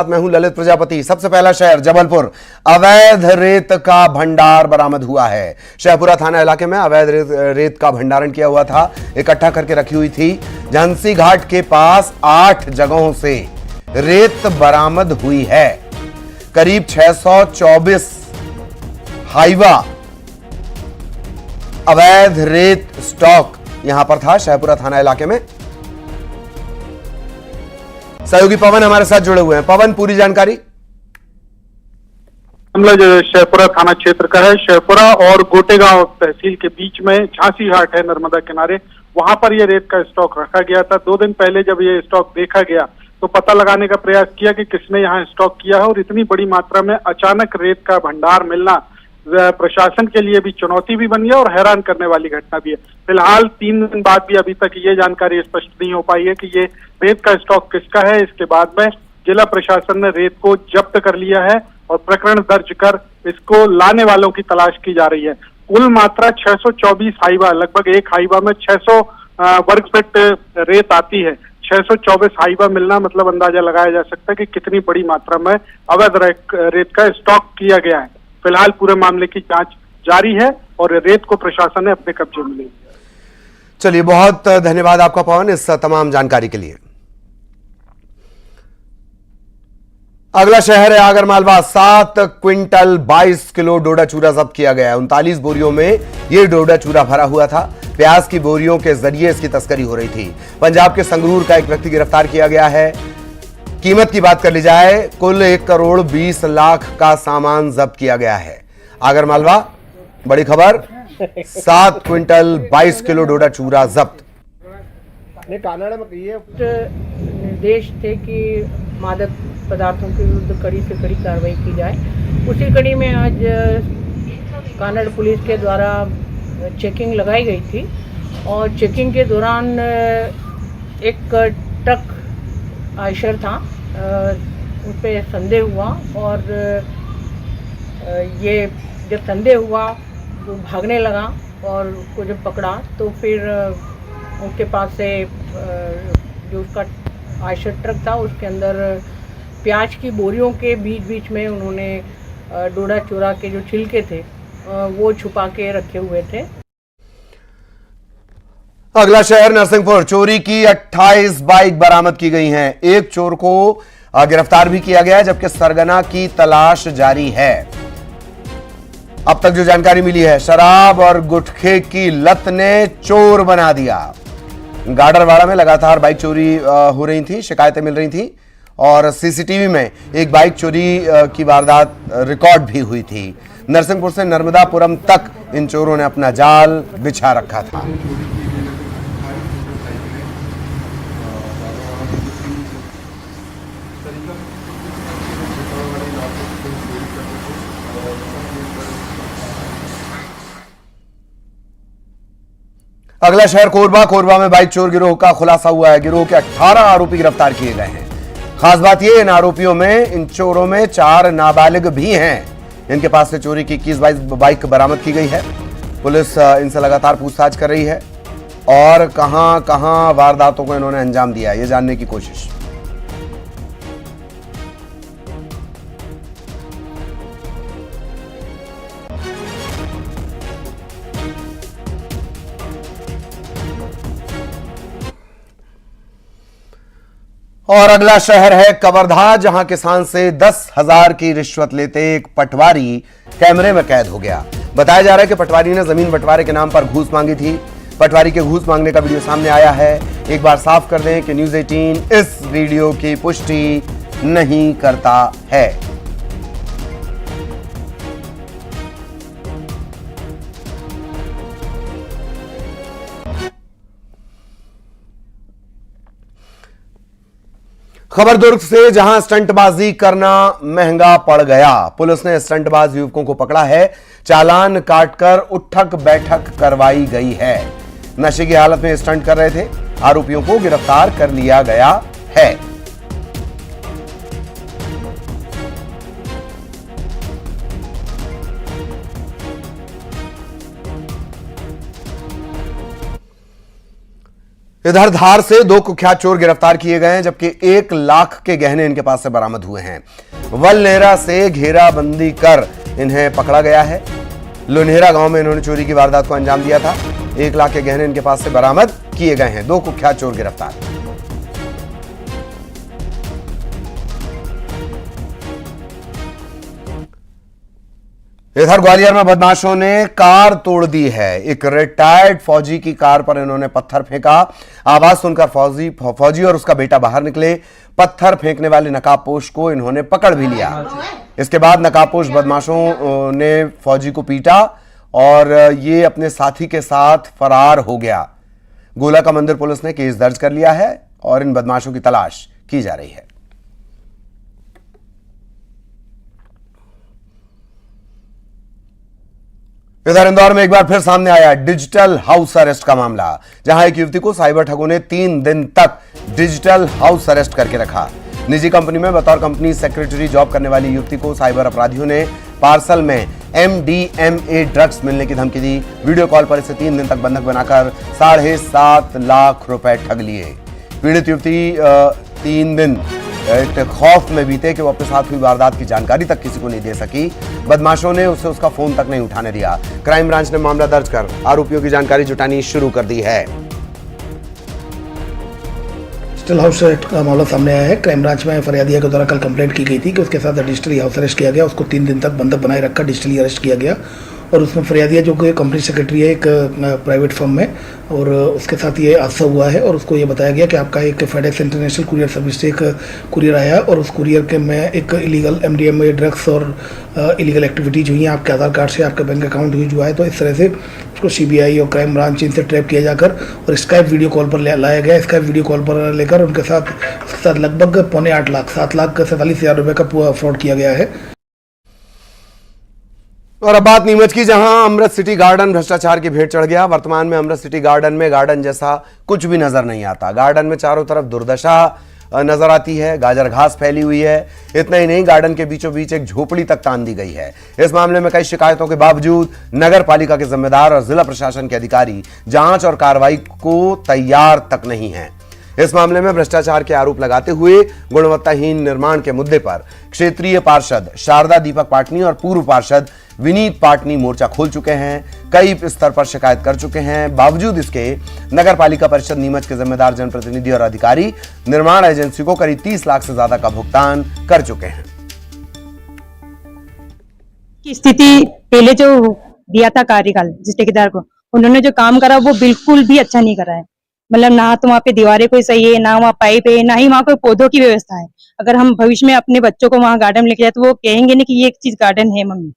मैं हूं ललित प्रजापति। सबसे पहला शहर जबलपुर। अवैध रेत का भंडार बरामद हुआ है। शहपुरा थाना इलाके में अवैध रेत का भंडारण किया हुआ था, इकट्ठा करके रखी हुई थी। झांसी घाट के पास 8 जगहों से रेत बरामद हुई है। करीब 624 हाइवा अवैध रेत स्टॉक यहां पर था शहपुरा थाना इलाके में। सहयोगी पवन हमारे साथ जुड़े हुए हैं। पवन, पूरी जानकारी। मामला जो शहपुरा थाना क्षेत्र का है, शहपुरा और गोटेगांव तहसील के बीच में झांसी घाट है नर्मदा किनारे, वहां पर यह रेत का स्टॉक रखा गया था। 2 दिन पहले जब ये स्टॉक देखा गया तो पता लगाने का प्रयास किया कि किसने यहाँ स्टॉक किया है, और इतनी बड़ी मात्रा में अचानक रेत का भंडार मिलना प्रशासन के लिए भी चुनौती भी बन गया और हैरान करने वाली घटना भी है। फिलहाल 3 दिन बाद भी अभी तक ये जानकारी स्पष्ट नहीं हो पाई है कि ये रेत का स्टॉक किसका है। इसके बाद में जिला प्रशासन ने रेत को जब्त कर लिया है और प्रकरण दर्ज कर इसको लाने वालों की तलाश की जा रही है। कुल मात्रा 624 हाइवा, लगभग एक हाइवा में 600 वर्ग फीट रेत आती है। 624 हाइवा मिलना मतलब अंदाजा लगाया जा सकता है कि कितनी बड़ी मात्रा में अवैध रेत का स्टॉक किया गया है। फिलहाल पूरे मामले की जांच जारी है और रेत को प्रशासन ने अपने कब्जे में लिया। चलिए, बहुत धन्यवाद आपका पवन इस तमाम जानकारी के लिए। अगला शहर है आगरमालवा। 7 क्विंटल 22 किलो डोडा चूरा जब्त किया गया है। 39 बोरियों में यह डोडा चूरा भरा हुआ था। प्याज की बोरियों के जरिए इसकी तस्करी हो रही थी। पंजाब के संगरूर का एक व्यक्ति गिरफ्तार किया गया है। कीमत की बात कर ली जाए, कुल 1 करोड़ 20 लाख का सामान जब्त किया गया है। आगरमालवा, बड़ी खबर, 7 क्विंटल 22 किलो डोडा चूरा जब्त। निर्देश थे कि मादक पदार्थों के विरुद्ध कड़ी से कड़ी कार्रवाई की जाए। उसी कड़ी में आज कानड़ पुलिस के द्वारा चेकिंग लगाई गई थी और चेकिंग के दौरान एक ट्रक आयशर था, उस पर संदेह हुआ और ये जब संदेह हुआ वो भागने लगा और उसको जब पकड़ा तो फिर उसके पास से जो उसका आयशर ट्रक था उसके अंदर प्याज की बोरियों के बीच बीच में उन्होंने डोडा चूरा के जो छिलके थे वो छुपा के रखे हुए थे। अगला शहर नरसिंहपुर। चोरी की 28 बाइक बरामद की गई हैं। एक चोर को गिरफ्तार भी किया गया है, जबकि सरगना की तलाश जारी है। अब तक जो जानकारी मिली है, शराब और गुटखे की लत ने चोर बना दिया। गाडरवाड़ा में लगातार बाइक चोरी हो रही थी, शिकायतें मिल रही थी और सीसीटीवी में एक बाइक चोरी की वारदात रिकॉर्ड भी हुई थी। नरसिंहपुर से नर्मदापुरम तक इन चोरों ने अपना जाल बिछा रखा था। अगला शहर कोरबा। कोरबा में बाइक चोर गिरोह का खुलासा हुआ है। गिरोह के 18 आरोपी गिरफ्तार किए गए हैं। खास बात यह, इन आरोपियों में, इन चोरों में 4 नाबालिग भी हैं। इनके पास से चोरी की 21 बाइक बरामद की गई है। पुलिस इनसे लगातार पूछताछ कर रही है और कहां कहां वारदातों को इन्होंने अंजाम दिया, यह जानने की कोशिश। और अगला शहर है कवर्धा, जहां किसान से 10,000 की रिश्वत लेते एक पटवारी कैमरे में कैद हो गया। बताया जा रहा है कि पटवारी ने जमीन बंटवारे के नाम पर घूस मांगी थी। पटवारी के घूस मांगने का वीडियो सामने आया है। एक बार साफ कर दें कि न्यूज़ 18 इस वीडियो की पुष्टि नहीं करता है। खबर दुर्ग से, जहां स्टंटबाजी करना महंगा पड़ गया। पुलिस ने स्टंटबाज युवकों को पकड़ा है। चालान काटकर उठक बैठक करवाई गई है। नशे की हालत में स्टंट कर रहे थे। आरोपियों को गिरफ्तार कर लिया गया है। इधर धार से 2 कुख्यात चोर गिरफ्तार किए गए हैं, जबकि 1 लाख के गहने इनके पास से बरामद हुए हैं। वलनेरा से घेराबंदी कर इन्हें पकड़ा गया है। लुन्हेरा गांव में इन्होंने चोरी की वारदात को अंजाम दिया था। 1 लाख के गहने इनके पास से बरामद किए गए हैं। 2 कुख्यात चोर गिरफ्तार। इधर ग्वालियर में बदमाशों ने कार तोड़ दी है। एक रिटायर्ड फौजी की कार पर इन्होंने पत्थर फेंका। आवाज सुनकर फौजी और उसका बेटा बाहर निकले। पत्थर फेंकने वाले नकाबपोश को इन्होंने पकड़ भी लिया। इसके बाद नकाबपोश बदमाशों ने फौजी को पीटा और ये अपने साथी के साथ फरार हो गया। गोला का मंदिर पुलिस ने केस दर्ज कर लिया है और इन बदमाशों की तलाश की जा रही है। इधर इंदौर में एक बार फिर सामने आया डिजिटल हाउस अरेस्ट का मामला, जहां एक युवती को साइबर ठगों ने 3 दिन तक डिजिटल हाउस अरेस्ट करके रखा। निजी कंपनी में बतौर कंपनी सेक्रेटरी जॉब करने वाली युवती को साइबर अपराधियों ने पार्सल में MDMA ड्रग्स मिलने की धमकी दी। वीडियो कॉल पर इसे 3 दिन तक बंधक बनाकर 7.5 लाख रुपए ठग लिए। पीड़ित युवती 3 दिन खौफ में बीते कि वो अपने साथ हुई वारदात की जानकारी तक किसी को नहीं दे सकी। बदमाशों ने उसे उसका फोन तक नहीं उठाने दिया। क्राइम ब्रांच ने मामला दर्ज कर आरोपियों की जानकारी जुटानी शुरू कर दी है। डिजिटल हाउस अरेस्ट का मामला सामने आया है। क्राइम ब्रांच में फरियादिया के द्वारा कल कंप्लेंट की गई थी कि उसके साथ डिजिटली हाउस अरेस्ट किया गया। उसको 3 दिन तक बंधक बनाए रखकर डिजिटली अरेस्ट किया गया और उसमें फरियादिया जो कि कंपनी सेक्रेटरी है एक प्राइवेट फर्म में, और उसके साथ ये हादसा हुआ है और उसको ये बताया गया कि आपका एक फेडेक्स इंटरनेशनल कुरियर सर्विस से एक कुरियर आया और उस कुरियर के में एक इलीगल MDMA ड्रग्स और इलीगल एक्टिविटीज हुई हैं आपके आधार कार्ड से, आपके बैंक अकाउंट हुआ है। तो इस तरह से उसको CBI और क्राइम ब्रांच इनसे ट्रैप किया जाकर और स्काइप वीडियो कॉल पर लाया गया। स्काइप वीडियो कॉल पर लेकर उसके साथ लगभग 7.25 लाख 7,47,000 रुपये का फ्रॉड किया गया है। और अब बात नीमच की, जहां अमृत सिटी गार्डन भ्रष्टाचार की भेंट चढ़ गया। वर्तमान में अमृत सिटी गार्डन में गार्डन जैसा कुछ भी नजर नहीं आता। गार्डन में चारों तरफ दुर्दशा नजर आती है, गाजर घास फैली हुई है। इतना ही नहीं, गार्डन के बीचों बीच एक झोपड़ी तक तान दी गई है। इस मामले में कई शिकायतों के बावजूद नगर पालिका के जिम्मेदार और जिला प्रशासन के अधिकारी जांच और कार्रवाई को तैयार तक नहीं है। इस मामले में भ्रष्टाचार के आरोप लगाते हुए गुणवत्ताहीन निर्माण के मुद्दे पर क्षेत्रीय पार्षद शारदा दीपक पाटनी और पूर्व पार्षद विनीत पाटनी मोर्चा खोल चुके हैं। कई स्तर पर शिकायत कर चुके हैं। बावजूद इसके नगर पालिका परिषद नीमच के जिम्मेदार जनप्रतिनिधि और अधिकारी निर्माण एजेंसी को करीब 30 लाख से ज्यादा का भुगतान कर चुके हैं। की स्थिति पहले जो दिया था कार्यकाल जिस ठेकेदार को, उन्होंने जो काम करा वो बिल्कुल भी अच्छा नहीं करा है। मतलब ना तो वहाँ पे दीवारें कोई सही है, ना वहाँ पाइप है, ना ही वहाँ कोई पौधों की व्यवस्था है। अगर हम भविष्य में अपने बच्चों को वहाँ गार्डन लेके जाए तो वो कहेंगे नहीं कि ये एक चीज गार्डन है मम्मी।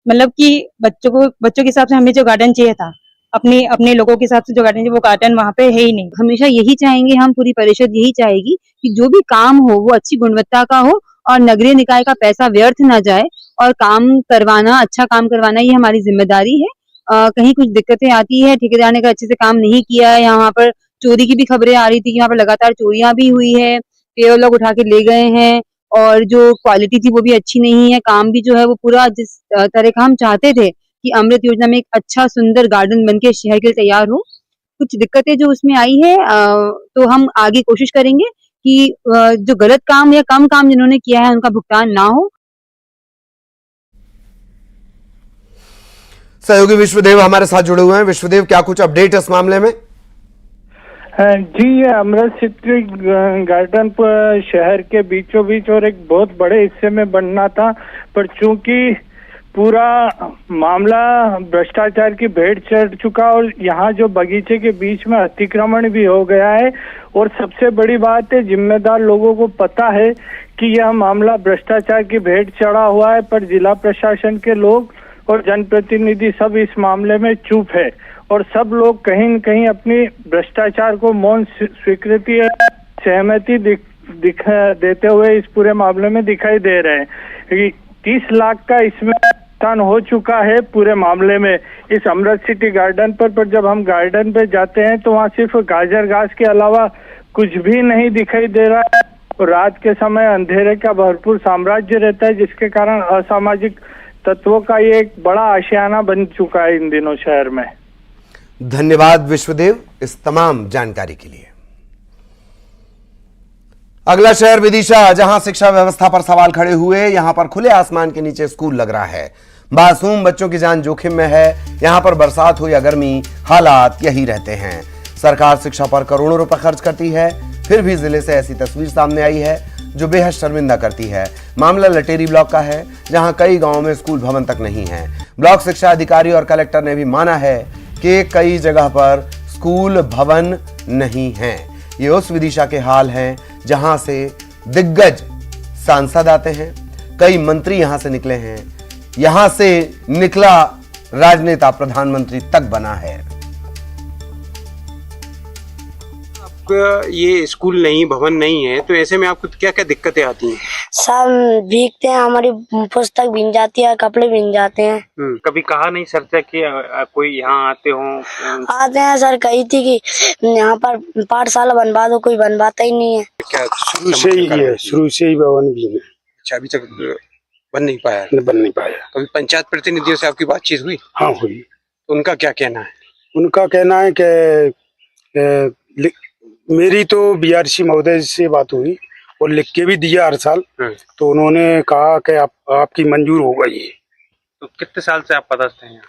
मतलब कि बच्चों के हिसाब से हमें जो गार्डन चाहिए था, अपने लोगों के हिसाब से जो गार्डन चाहिए वो गार्डन वहाँ पे है ही नहीं। हमेशा यही चाहेंगे हम, पूरी परिषद यही चाहेगी कि जो भी काम हो वो अच्छी गुणवत्ता का हो और नगरीय निकाय का पैसा व्यर्थ ना जाए और काम करवाना, अच्छा काम करवाना ये हमारी जिम्मेदारी है। कहीं कुछ दिक्कतें आती है, ठेकेदार ने अच्छे से काम नहीं किया है, यहाँ पर चोरी की भी खबरें आ रही थी कि यहाँ पर लगातार चोरियां भी हुई है, पेड़ लोग उठा के ले गए हैं और जो क्वालिटी थी वो भी अच्छी नहीं है। काम भी जो है वो पूरा जिस तरह का हम चाहते थे कि अमृत योजना में एक अच्छा सुंदर गार्डन बनके शहर के लिए तैयार हो, कुछ दिक्कतें जो उसमें आई है तो हम आगे कोशिश करेंगे कि जो गलत काम या कम काम जिन्होंने किया है उनका भुगतान ना हो। सहयोगी विश्वदेव हमारे साथ जुड़े हुए हैं। विश्वदेव, क्या कुछ अपडेट है इस मामले में? जी, ये अमृत सिटी गार्डन पर शहर के बीचों बीच और एक बहुत बड़े हिस्से में बनना था, पर चूंकि पूरा मामला भ्रष्टाचार की भेंट चढ़ चुका और यहाँ जो बगीचे के बीच में अतिक्रमण भी हो गया है। और सबसे बड़ी बात है, जिम्मेदार लोगों को पता है कि यह मामला भ्रष्टाचार की भेंट चढ़ा हुआ है, पर जिला प्रशासन के लोग और जनप्रतिनिधि सब इस मामले में चुप है और सब लोग कहीं न कहीं अपनी भ्रष्टाचार को मौन स्वीकृति सहमति देते हुए इस पूरे मामले में दिखाई दे रहे हैं। 30 लाख का इसमें नुकसान हो चुका है पूरे मामले में इस अमृत सिटी गार्डन पर जब हम गार्डन पे जाते हैं तो वहाँ सिर्फ गाजर घास के अलावा कुछ भी नहीं दिखाई दे रहा है और रात के समय अंधेरे का भरपूर साम्राज्य रहता है, जिसके कारण असामाजिक तत्वों का ये एक बड़ा आशियाना बन चुका है इन दिनों शहर में। धन्यवाद विश्वदेव इस तमाम जानकारी के लिए। अगला शहर विदिशा, जहां शिक्षा व्यवस्था पर सवाल खड़े हुए। यहां पर खुले आसमान के नीचे स्कूल लग रहा है। मासूम बच्चों की जान जोखिम में है। यहां पर बरसात हो या गर्मी, हालात यही रहते हैं। सरकार शिक्षा पर करोड़ों रुपए खर्च करती है, फिर भी जिले से ऐसी तस्वीर सामने आई है जो बेहद शर्मिंदा करती है। मामला लटेरी ब्लॉक का है, जहां कई गांवों में स्कूल भवन तक नहीं है। ब्लॉक शिक्षा अधिकारी और कलेक्टर ने भी माना है कि कई जगह पर स्कूल भवन नहीं है। ये उस विदिशा के हाल हैं जहां से दिग्गज सांसद आते हैं, कई मंत्री यहां से निकले हैं, यहां से निकला राजनेता प्रधानमंत्री तक बना है। ये स्कूल नहीं, भवन नहीं है, तो ऐसे में आपको क्या क्या दिक्कतें आती हैं? सब भीगते हैं, हमारी पुस्तक भीग जाती है, कपड़े भीग जाते हैं। कभी कहा नहीं सर से कि कोई यहाँ आते हो? आते हैं सर, कही थी कि यहाँ पर पाठशाला बनवा दो, कोई बनवाता ही नहीं है। क्या शुरू से ही है? शुरू से ही भवन भी है। अच्छा, अभी तक बन नहीं पाया। कभी पंचायत प्रतिनिधियों से आपकी बातचीत हुई? हाँ हुई। उनका क्या कहना है? उनका कहना है कि मेरी तो बीआरसी महोदय से बात हुई और लिख के भी दिया हर साल, तो उन्होंने कहा कि आपकी मंजूर हो गई है। तो कितने साल से आप पदस्थ हैं?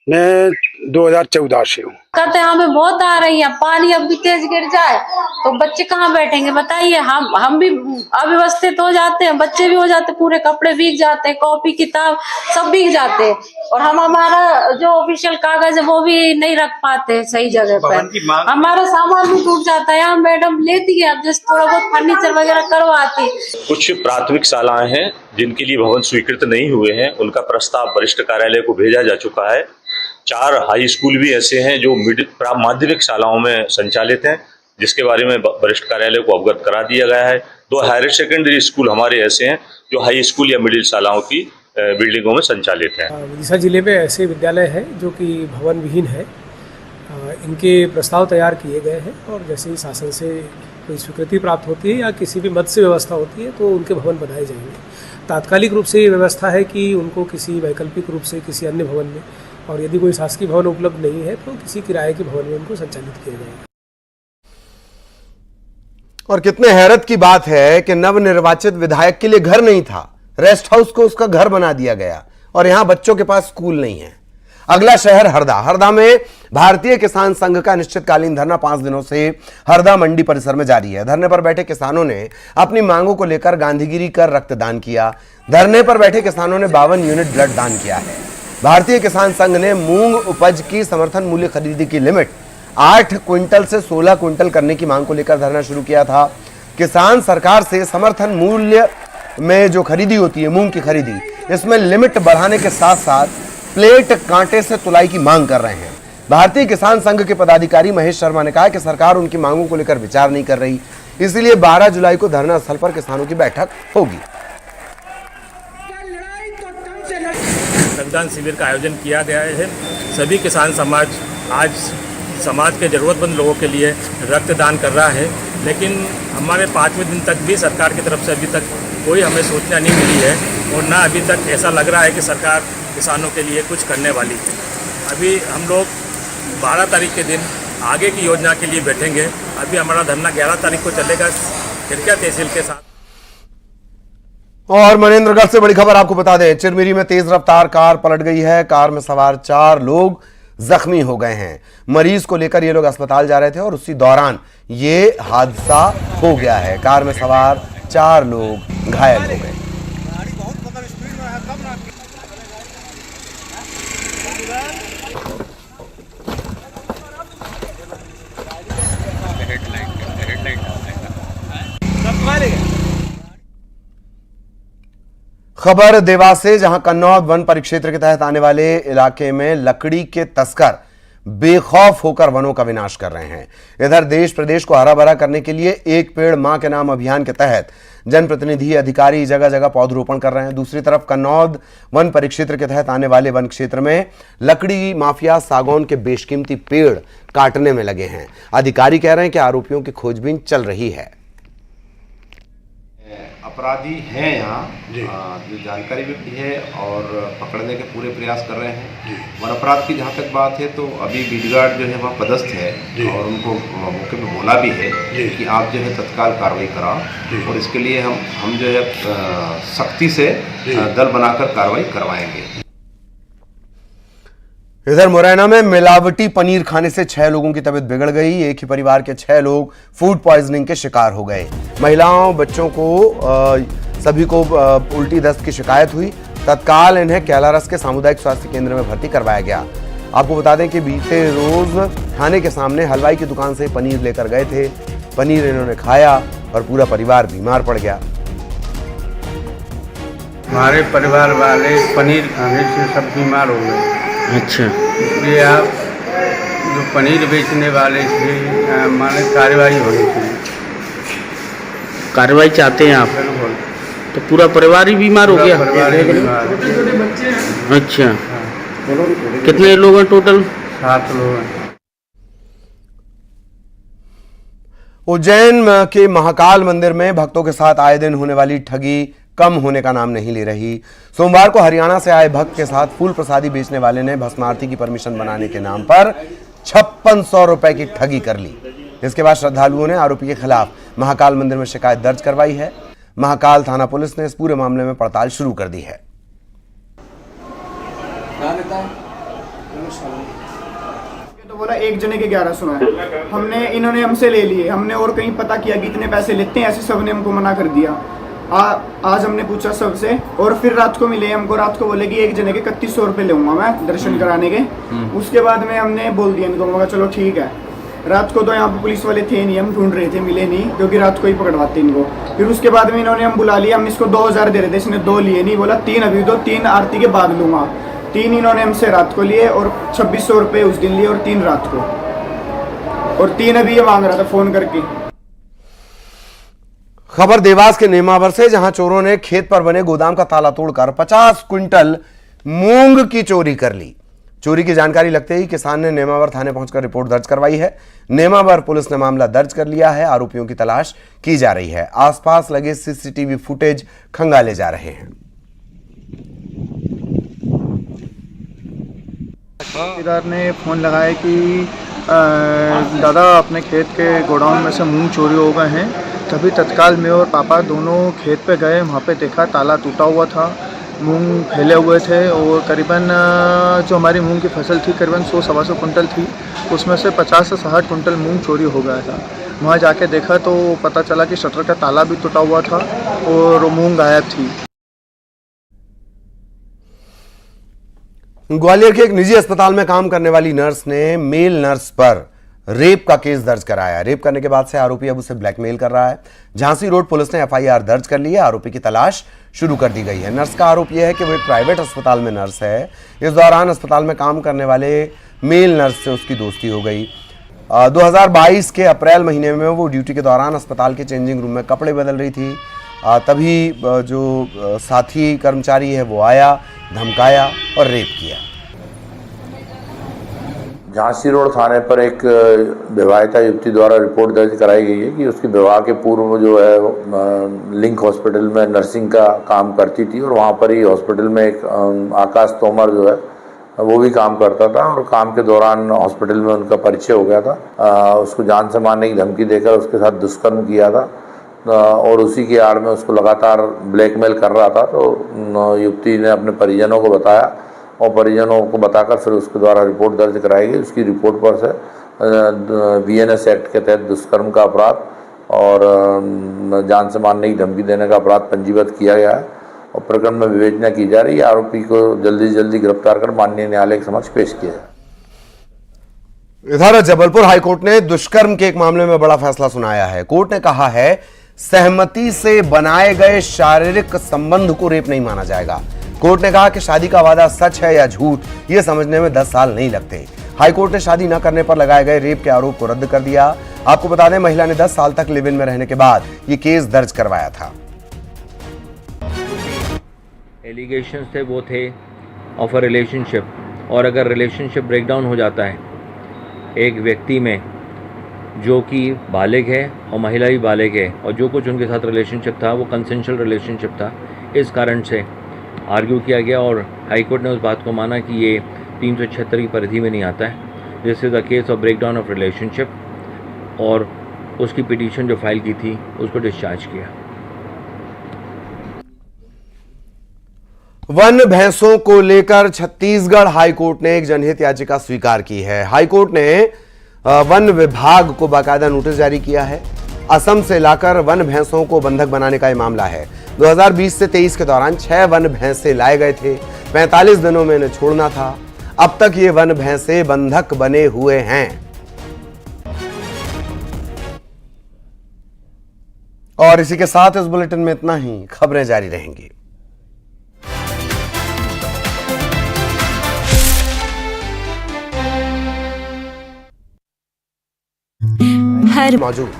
मैं 2014 से हूँ। कहते हैं हमें बहुत आ रही है, पानी अब भी तेज गिर जाए तो बच्चे कहाँ बैठेंगे बताइए। हम भी अव्यवस्थित हो जाते हैं, बच्चे भी हो जाते, पूरे कपड़े भीग जाते हैं, कॉपी किताब सब भीग जाते हैं, और हम हमारा जो ऑफिशियल कागज है वो भी नहीं रख पाते सही जगह पर। हमारा सामान भी टूट जाता है। यहाँ मैडम लेती है, अब जैसे थोड़ा बहुत फर्नीचर वगैरह करवाती। कुछ प्राथमिक शालाएं हैं जिनके लिए भवन स्वीकृत नहीं हुए हैं, उनका प्रस्ताव वरिष्ठ कार्यालय को भेजा जा चुका है। 4 हाई स्कूल भी ऐसे हैं जो माध्यमिक शालाओं में संचालित हैं, जिसके बारे में वरिष्ठ कार्यालय को अवगत करा दिया गया है। 2 हायर सेकेंडरी स्कूल हमारे ऐसे हैं जो हाई स्कूल या मिडिल शालाओं की बिल्डिंगों में संचालित हैं। विदिशा जिले में ऐसे विद्यालय हैं जो कि भवन विहीन है। इनके प्रस्ताव तैयार किए गए हैं और जैसे ही शासन से कोई स्वीकृति प्राप्त होती है या किसी भी मद से व्यवस्था होती है तो उनके भवन बनाए जाएंगे। तात्कालिक रूप से ये व्यवस्था है कि उनको किसी वैकल्पिक रूप से किसी अन्य भवन में, और यदि कोई शासकीय भवन उपलब्ध नहीं है तो किसी किराए के भवन में उनको संचालित किया जाएगा। और कितने हैरत की बात है कि नवनिर्वाचित विधायक के लिए घर नहीं था, रेस्ट हाउस को उसका घर बना दिया गया, और यहां बच्चों के पास स्कूल नहीं है। अगला शहर हरदा में भारतीय किसान संघ का अनिश्चितकालीन धरना 5 दिनों से हरदा मंडी परिसर में जारी है। धरने पर बैठे किसानों ने अपनी मांगों को लेकर गांधीगिरी कर रक्तदान किया। धरने पर बैठे किसानों ने 52 यूनिट ब्लड दान किया है। भारतीय किसान संघ ने मूंग उपज की समर्थन मूल्य खरीदी की लिमिट 8 क्विंटल से 16 क्विंटल करने की मांग को लेकर धरना शुरू किया था। किसान सरकार से समर्थन मूल्य में जो खरीदी होती है, मूंग की खरीदी, इसमें लिमिट बढ़ाने के साथ साथ प्लेट कांटे से तुलाई की मांग कर रहे हैं। भारतीय किसान संघ के पदाधिकारी महेश शर्मा ने कहा कि सरकार उनकी मांगों को लेकर विचार नहीं कर रही, इसलिए 12 जुलाई को धरना स्थल पर किसानों की बैठक होगी। रक्तदान शिविर का आयोजन किया गया है। सभी किसान समाज आज समाज के जरूरतमंद लोगों के लिए रक्तदान कर रहा है, लेकिन हमारे 5वें दिन तक भी सरकार की तरफ से अभी तक कोई हमें सूचना नहीं मिली है, और ना अभी तक ऐसा लग रहा है कि सरकार किसानों के लिए कुछ करने वाली है। अभी हम लोग 12 तारीख के दिन आगे की योजना के लिए बैठेंगे। अभी हमारा धरना 11 तारीख को चलेगा खिरकिया तहसील के साथ। और मनेंद्रगढ़ से बड़ी खबर आपको बता दें, चिरमिरी में तेज रफ्तार कार पलट गई है। कार में सवार 4 लोग जख्मी हो गए हैं। मरीज को लेकर ये लोग अस्पताल जा रहे थे और उसी दौरान ये हादसा हो गया है। कार में सवार 4 लोग घायल हो गए। खबर देवास से, जहां कन्नौज वन परिक्षेत्र के तहत आने वाले इलाके में लकड़ी के तस्कर बेखौफ होकर वनों का विनाश कर रहे हैं। इधर देश प्रदेश को हरा भरा करने के लिए एक पेड़ मां के नाम अभियान के तहत जनप्रतिनिधि अधिकारी जगह जगह पौधरोपण कर रहे हैं। दूसरी तरफ कन्नौज वन परिक्षेत्र के तहत आने वाले वन क्षेत्र में लकड़ी माफिया सागौन के बेशकीमती पेड़ काटने में लगे हैं। अधिकारी कह रहे हैं कि आरोपियों की खोजबीन चल रही है। अपराधी हैं यहाँ, जो जानकारी भी है और पकड़ने के पूरे प्रयास कर रहे हैं। और अपराध की जहाँ तक बात है तो अभी बीटगार्ड जो है वह पदस्थ है और उनको मौके पे बोला भी है कि आप जो है तत्काल कार्रवाई कराओ, और इसके लिए हम जो है सख्ती से दल बनाकर कार्रवाई करवाएंगे। इधर मुरैना में मिलावटी पनीर खाने से 6 लोगों की तबीयत बिगड़ गई। एक ही परिवार के 6 लोग फूड पॉइजनिंग के शिकार हो गए। महिलाओं, बच्चों को सभी को उल्टी दस्त की शिकायत हुई। तत्काल इन्हें कैलारस के सामुदायिक स्वास्थ्य केंद्र में भर्ती करवाया गया। आपको बता दें कि बीते रोज थाने के सामने हलवाई की दुकान से पनीर लेकर गए थे। पनीर इन्होंने खाया और पूरा परिवार बीमार पड़ गया। हमारे परिवार वाले पनीर खाने से सब बीमार हो गए। अच्छा, इसलिए आप जो पनीर बेचने वाले थे माने कार्रवाई होनी चाहिए। कार्रवाई चाहते हैं आप? बिल्कुल। तो पूरा परिवार ही बीमार हो गया? छोटे छोटे बच्चे हैं। अच्छा, कितने लोग हैं टोटल? 7 लोग हैं। उज्जैन के महाकाल मंदिर में भक्तों के साथ आए दिन होने वाली ठगी कम होने का नाम नहीं ले रही। सोमवार को हरियाणा से आए भक्त के साथ फूल प्रसादी बेचने वाले ने भस्मारती की परमिशन बनाने के नाम पर 5600 रुपए की ठगी कर ली। इसके बाद श्रद्धालुओं ने आरोपी के खिलाफ महाकाल मंदिर में शिकायत दर्ज करवाई है। महाकाल थाना पुलिस ने इस पूरे मामले में पड़ताल शुरू कर दी है। तो बोला एक जने के 1100 है। इन्होंने हमसे ले लिए। हमने और कहीं पता किया कि इतने पैसे लेते हैं, ऐसे सबने हमको मना कर दिया। आज हमने पूछा सबसे, और फिर रात को मिले हमको। रात को बोले कि एक जने के 3100 रुपये लूंगा मैं दर्शन कराने के। उसके बाद में हमने बोल दिया इनको, मैं चलो ठीक है। रात को तो यहाँ पे पुलिस वाले थे नहीं, हम ढूंढ रहे थे, मिले नहीं, क्योंकि रात को ही पकड़वाते इनको। फिर उसके बाद में इन्होंने हम बुला लिया। हम इसको 2000 दे रहे थे, इसने 2 लिए नहीं। बोला 3 अभी दो, 3 आरती के बाद लूंगा। 3 इन्होंने हमसे रात को लिए और 2600 रुपये उस दिन लिए और 3 रात को, और 3 अभी ये मांग रहा था फोन करके। खबर देवास के नेमावर से, जहां चोरों ने खेत पर बने गोदाम का ताला तोड़कर 50 क्विंटल मूंग की चोरी कर ली। चोरी की जानकारी लगते ही किसान ने नेमावर थाने पहुंचकर रिपोर्ट दर्ज करवाई है। नेमावर पुलिस ने मामला दर्ज कर लिया है। आरोपियों की तलाश की जा रही है। आसपास लगे सीसीटीवी फुटेज खंगाले जा रहे हैं। चौकीदार ने फोन लगाया कि दादा अपने खेत के गोडाउन में से मूंग चोरी हो गए हैं। तभी तत्काल मैं और पापा दोनों खेत पे गए। वहाँ पे देखा ताला टूटा हुआ था, मूंग फैले हुए थे, और करीबन जो हमारी मूंग की फसल थी करीबन 100-125 कुंटल थी, उसमें से 50 से 60 कुंटल मूंग चोरी हो गया था। वहाँ जाके देखा तो पता चला कि शटर का ताला भी टूटा हुआ था और मूंग गायब थी। ग्वालियर के एक निजी अस्पताल में काम करने वाली नर्स ने मेल नर्स पर रेप का केस दर्ज कराया। रेप करने के बाद से आरोपी अब उसे ब्लैकमेल कर रहा है। झांसी रोड पुलिस ने एफआईआर दर्ज कर ली है। आरोपी की तलाश शुरू कर दी गई है। नर्स का आरोप यह है कि वो एक प्राइवेट अस्पताल में नर्स है। इस दौरान अस्पताल में काम करने वाले मेल नर्स से उसकी दोस्ती हो गई। 2022 के अप्रैल महीने में वो ड्यूटी के दौरान अस्पताल के चेंजिंग रूम में कपड़े बदल रही थी। तभी जो साथी कर्मचारी है वो आया, धमकाया और रेप किया। झांसी रोड थाने पर एक विवाहिता युवती द्वारा रिपोर्ट दर्ज कराई गई है कि उसकी विवाह के पूर्व जो है लिंक हॉस्पिटल में नर्सिंग का काम करती थी, और वहाँ पर ही हॉस्पिटल में एक आकाश तोमर जो है वो भी काम करता था, और काम के दौरान हॉस्पिटल में उनका परिचय हो गया था। उसको जान से मारने की धमकी देकर उसके साथ दुष्कर्म किया था, और उसी की आड़ में उसको लगातार ब्लैकमेल कर रहा था। तो युवती ने अपने परिजनों को बताया, और परिजनों को बताकर फिर उसके द्वारा रिपोर्ट दर्ज कराई गई। उसकी रिपोर्ट पर से बीएनएस एक्ट के तहत दुष्कर्म का अपराध और जान से मारने की धमकी देने का अपराध पंजीबद्ध किया गया है, और प्रकरण में विवेचना की जा रही है। आरोपी को जल्दी से जल्दी गिरफ्तार कर माननीय न्यायालय के समक्ष पेश किया जाए। इधर जबलपुर हाईकोर्ट ने दुष्कर्म के एक मामले में बड़ा फैसला सुनाया है। कोर्ट ने कहा है सहमति से बनाए गए शारीरिक संबंध को रेप नहीं माना जाएगा। कोर्ट ने कहा कि शादी का वादा सच है या झूठ, यह समझने में 10 साल नहीं लगते। हाईकोर्ट ने शादी न करने पर लगाए गए रेप के आरोप को रद्द कर दिया। आपको बता दें, महिला ने 10 साल तक लिव इन में रहने के बाद ये केस दर्ज करवाया था। एलिगेशंस थे वो थे ऑफ अ रिलेशनशिप, और अगर रिलेशनशिप ब्रेकडाउन हो जाता है एक व्यक्ति में, जो कि बालिग है और महिला भी बालिग है, और जो कुछ उनके साथ रिलेशनशिप था वो कंसेंशुअल रिलेशनशिप था। इस कारण से आर्ग्यू किया गया और हाई कोर्ट ने उस बात को माना कि ये 376 की परिधि में नहीं आता है। This is a case of breakdown of relationship, और उसकी पिटीशन जो फाइल की थी उसको डिस्चार्ज किया। वन भैंसों को लेकर छत्तीसगढ़ हाईकोर्ट ने एक जनहित याचिका स्वीकार की है। हाईकोर्ट ने वन विभाग को बाकायदा नोटिस जारी किया है। असम से लाकर वन भैंसों को बंधक बनाने का यह मामला है। 2020 से 23 के दौरान 6 वन भैंसे लाए गए थे। 45 दिनों में इन्हें छोड़ना था। अब तक ये वन भैंसे बंधक बने हुए हैं। और इसी के साथ इस बुलेटिन में इतना ही। खबरें जारी रहेंगी। हर मौजूद